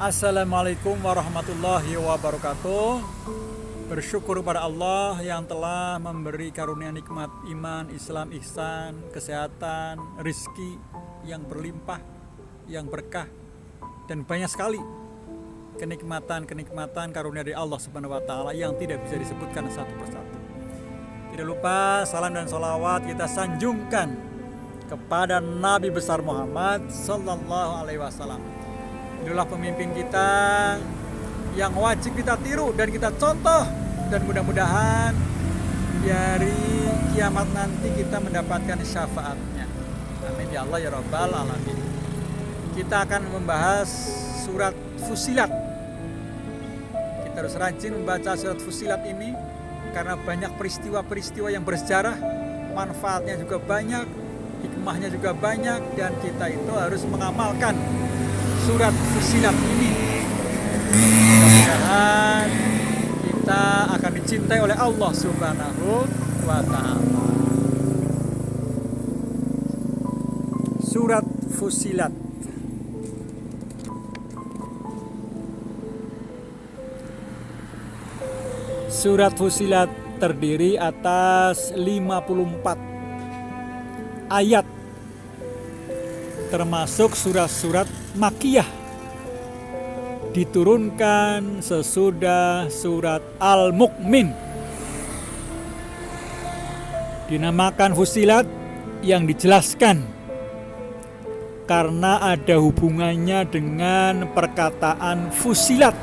Assalamualaikum warahmatullahi wabarakatuh. Bersyukur kepada Allah yang telah memberi karunia nikmat iman, Islam, ihsan, kesehatan, rizki yang berlimpah, yang berkah, dan banyak sekali kenikmatan karunia dari Allah Subhanahu wa Ta'ala yang tidak bisa disebutkan satu persatu. Tidak lupa salam dan salawat kita sanjungkan kepada Nabi besar Muhammad Sallallahu Alaihi Wasallam. Inilah pemimpin kita yang wajib kita tiru dan kita contoh, dan mudah-mudahan dari kiamat nanti kita mendapatkan syafaatnya. Amin ya Allah ya Rabbal Alamin. Kita akan membahas surat Fussilat. Kita harus rajin membaca surat Fussilat ini karena banyak peristiwa-peristiwa yang bersejarah, manfaatnya juga banyak, hikmahnya juga banyak, dan kita itu harus mengamalkan surat Fussilat ini. Mudah-mudahan kita akan dicintai oleh Allah Subhanahu wa Ta'ala. Surat Fussilat. Surat Fussilat terdiri atas 54 ayat, termasuk surat-surat Makkiyah, diturunkan sesudah surat Al-Mu'min. Dinamakan Fussilat yang dijelaskan karena ada hubungannya dengan perkataan fusilat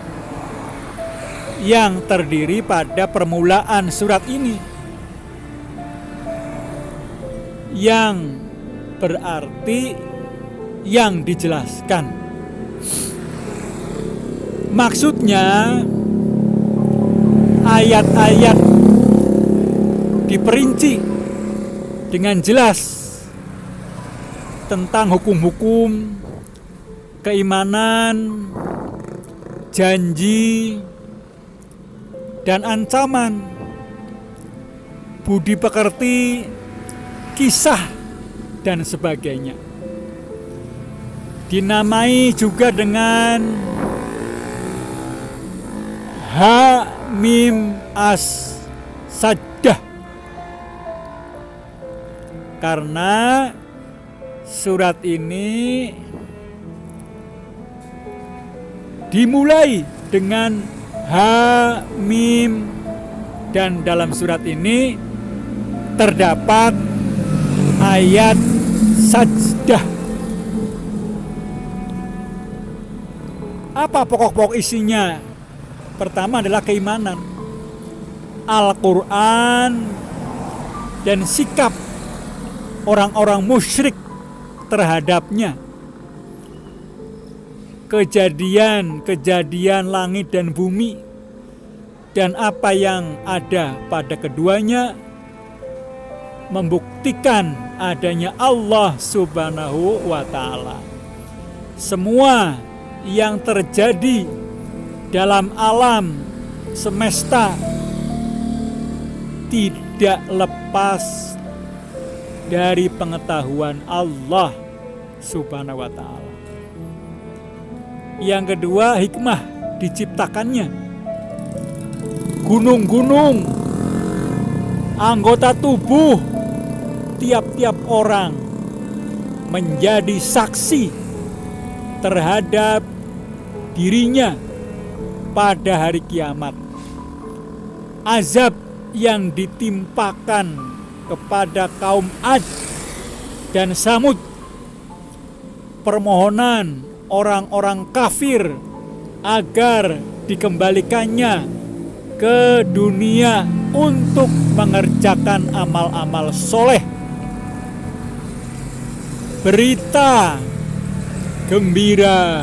yang terdiri pada permulaan surat ini, yang berarti yang dijelaskan. Maksudnya ayat-ayat diperinci dengan jelas tentang hukum-hukum, keimanan, janji, dan ancaman, budi pekerti, kisah, dan sebagainya. Dinamai juga dengan Hamim As-Sajdah karena surat ini dimulai dengan Hamim, dan dalam surat ini terdapat ayat sajdah. Apa pokok-pokok isinya? Pertama adalah keimanan, Al-Quran, dan sikap orang-orang musyrik terhadapnya. Kejadian langit dan bumi dan apa yang ada pada keduanya membuktikan adanya Allah Subhanahu wa Ta'ala. Semua yang terjadi dalam alam semesta tidak lepas dari pengetahuan Allah Subhanahu wa Ta'ala. Yang kedua, hikmah diciptakannya. Gunung-gunung, anggota tubuh tiap-tiap orang menjadi saksi terhadap dirinya pada hari kiamat. Azab yang ditimpakan kepada kaum Ad dan Samud, permohonan orang-orang kafir agar dikembalikannya ke dunia untuk mengerjakan amal-amal soleh. Berita gembira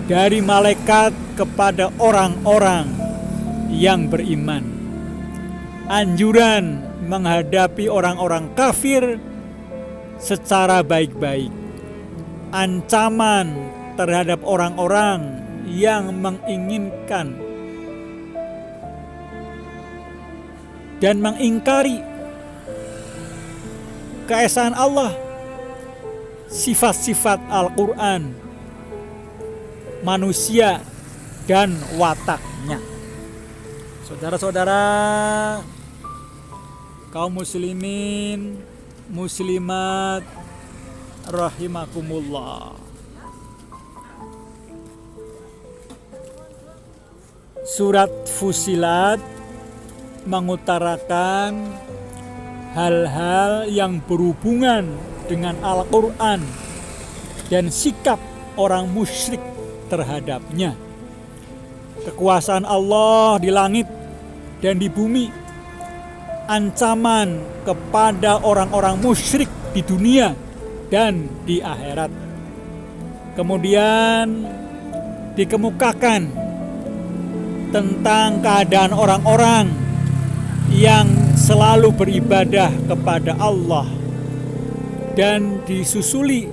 dari malaikat kepada orang-orang yang beriman. Anjuran menghadapi orang-orang kafir secara baik-baik. Ancaman terhadap orang-orang yang menginginkan dan mengingkari keesaan Allah, sifat-sifat Al-Quran, manusia dan wataknya. Saudara-saudara kaum muslimin, muslimat rahimakumullah. Surat Fussilat mengutarakan hal-hal yang berhubungan dengan Al-Quran dan sikap orang musyrik terhadapnya. Kekuasaan Allah di langit dan di bumi, ancaman kepada orang-orang musyrik di dunia dan di akhirat. Kemudian dikemukakan tentang keadaan orang-orang yang selalu beribadah kepada Allah, dan disusuli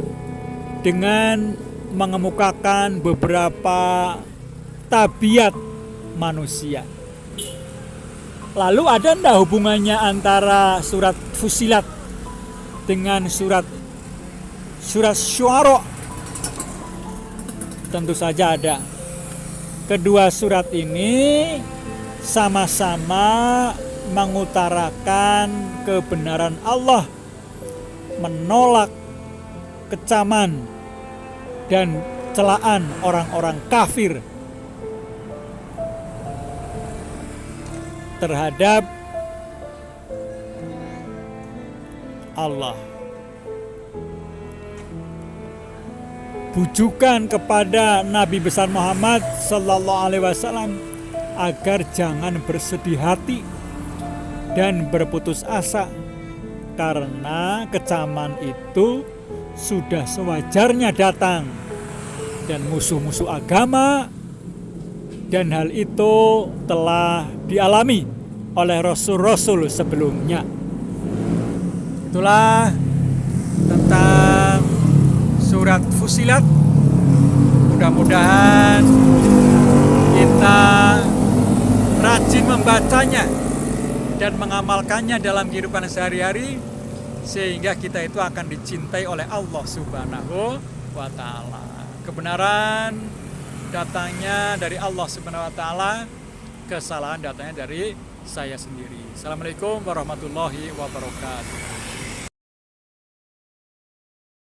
dengan mengemukakan beberapa tabiat manusia. Lalu ada enggak hubungannya antara surat Fussilat dengan surat Syu'ara? Tentu saja ada. Kedua surat ini sama-sama mengutarakan kebenaran Allah, menolak kecaman dan celaan orang-orang kafir terhadap Allah. Bujukan kepada Nabi besar Muhammad sallallahu alaihi wasallam agar jangan bersedih hati dan berputus asa, karena kecaman itu sudah sewajarnya datang dan musuh-musuh agama, dan hal itu telah dialami oleh rasul-rasul sebelumnya. Itulah tentang surat Fussilat. Mudah-mudahan kita rajin membacanya dan mengamalkannya dalam kehidupan sehari-hari, sehingga kita itu akan dicintai oleh Allah Subhanahu wa Ta'ala. Kebenaran datangnya dari Allah Subhanahu wa Ta'ala, kesalahan datangnya dari saya sendiri. Assalamualaikum warahmatullahi wabarakatuh.